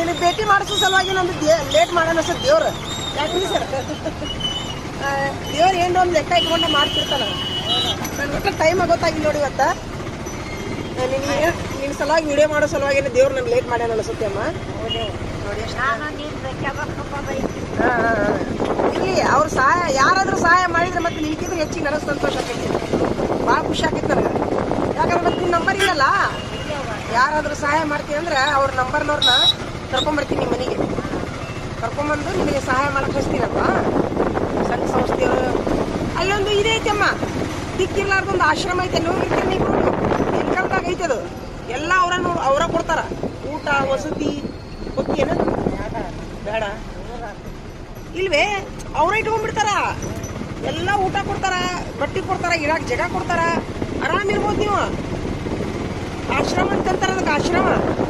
ನಿನಗೆ ಭೇಟಿ ಮಾಡಿಸೋ ಸಲುವಾಗಿ ನಮ್ದು ಲೇಟ್ ಮಾಡೋಣ ಸರ್ ದೇವ್ರು ಯಾಕ್ರಿ ಸರ್ ದೇವ್ರು ಏನೋ ಒಂದು ಲೆಕ್ಕ ಇಟ್ಕೊಂಡು ಮಾಡ್ತಿರ್ತಾನ. ನನ್ನ ಒಟ್ಟು ಟೈಮ್ ಗೊತ್ತಾಗಿಲ್ಲ ನೋಡಿ ಇವತ್ತ. ನಿನ್ನ ಸಲುವಾಗಿ ವಿಡಿಯೋ ಮಾಡೋ ಸಲುವಾಗಿ ದೇವ್ರು ನನ್ಗೆ ಲೇಟ್ ಮಾಡ್ಯಾನ ಅನ್ಸುತ್ತೆ ಅಮ್ಮ. ನೋಡಿ ಇಲ್ಲಿ ಅವ್ರು ಸಹಾಯ ಯಾರಾದ್ರೂ ಸಹಾಯ ಮಾಡಿದ್ರೆ ಮತ್ತೆ ನಿಲ್ಕಿದ್ರೆ ಹೆಚ್ಚಿಗೆ ನನಗೆ ಸಂತೋಷ ಆಕೈತಿ, ಭಾಳ ಖುಷಿ ಆಕೈತಿ ನನಗೆ. ಯಾಕಂದ್ರೆ ಮತ್ತೆ ನಿನ್ನ ನಂಬರ್ ಇಲ್ಲಲ್ಲ, ಯಾರಾದ್ರೂ ಸಹಾಯ ಮಾಡ್ತೀನಿ ಅಂದ್ರೆ ಅವ್ರ ನಂಬರ್ನವ್ರನ್ನ ಕರ್ಕೊಂಬರ್ತೀನಿ ನಿಮ್ಮ ಮನೆಗೆ, ಕರ್ಕೊಂಬಂದು ನಿನಗೆ ಸಹಾಯ ಮಾಡಕ್ಕೆ ಹಚ್ತೀನಪ್ಪ. ಸಂಘ ಸಂಸ್ಥೆಯವರು ಅಲ್ಲೊಂದು ಇದೇ ಐತಮ್ಮ, ದಿಕ್ಕಿರ್ಲಾರ್ದೊಂದು ಆಶ್ರಮ ಐತೆ, ನೋಡಿರ್ತೀನಿ ನೀವು, ಇನ್ಕಮ್ದಾಗ ಐತೆ ಅದು. ಎಲ್ಲ ಅವರ ಕೊಡ್ತಾರ, ಊಟ ವಸತಿ ಗೊತ್ತೇನು ಬೇಡ ಇಲ್ವೇ, ಅವ್ರ ಇಟ್ಕೊಂಡ್ಬಿಡ್ತಾರ, ಎಲ್ಲ ಊಟ ಕೊಡ್ತಾರ, ಬಟ್ಟೆ ಕೊಡ್ತಾರ, ಇರಾಕ್ ಜಾಗ ಕೊಡ್ತಾರ, ಆರಾಮಿರ್ಬೋದು ನೀವು. ಆಶ್ರಮ ಅಂತಂತಾರ ಅದಕ್ಕೆ, ಆಶ್ರಮ.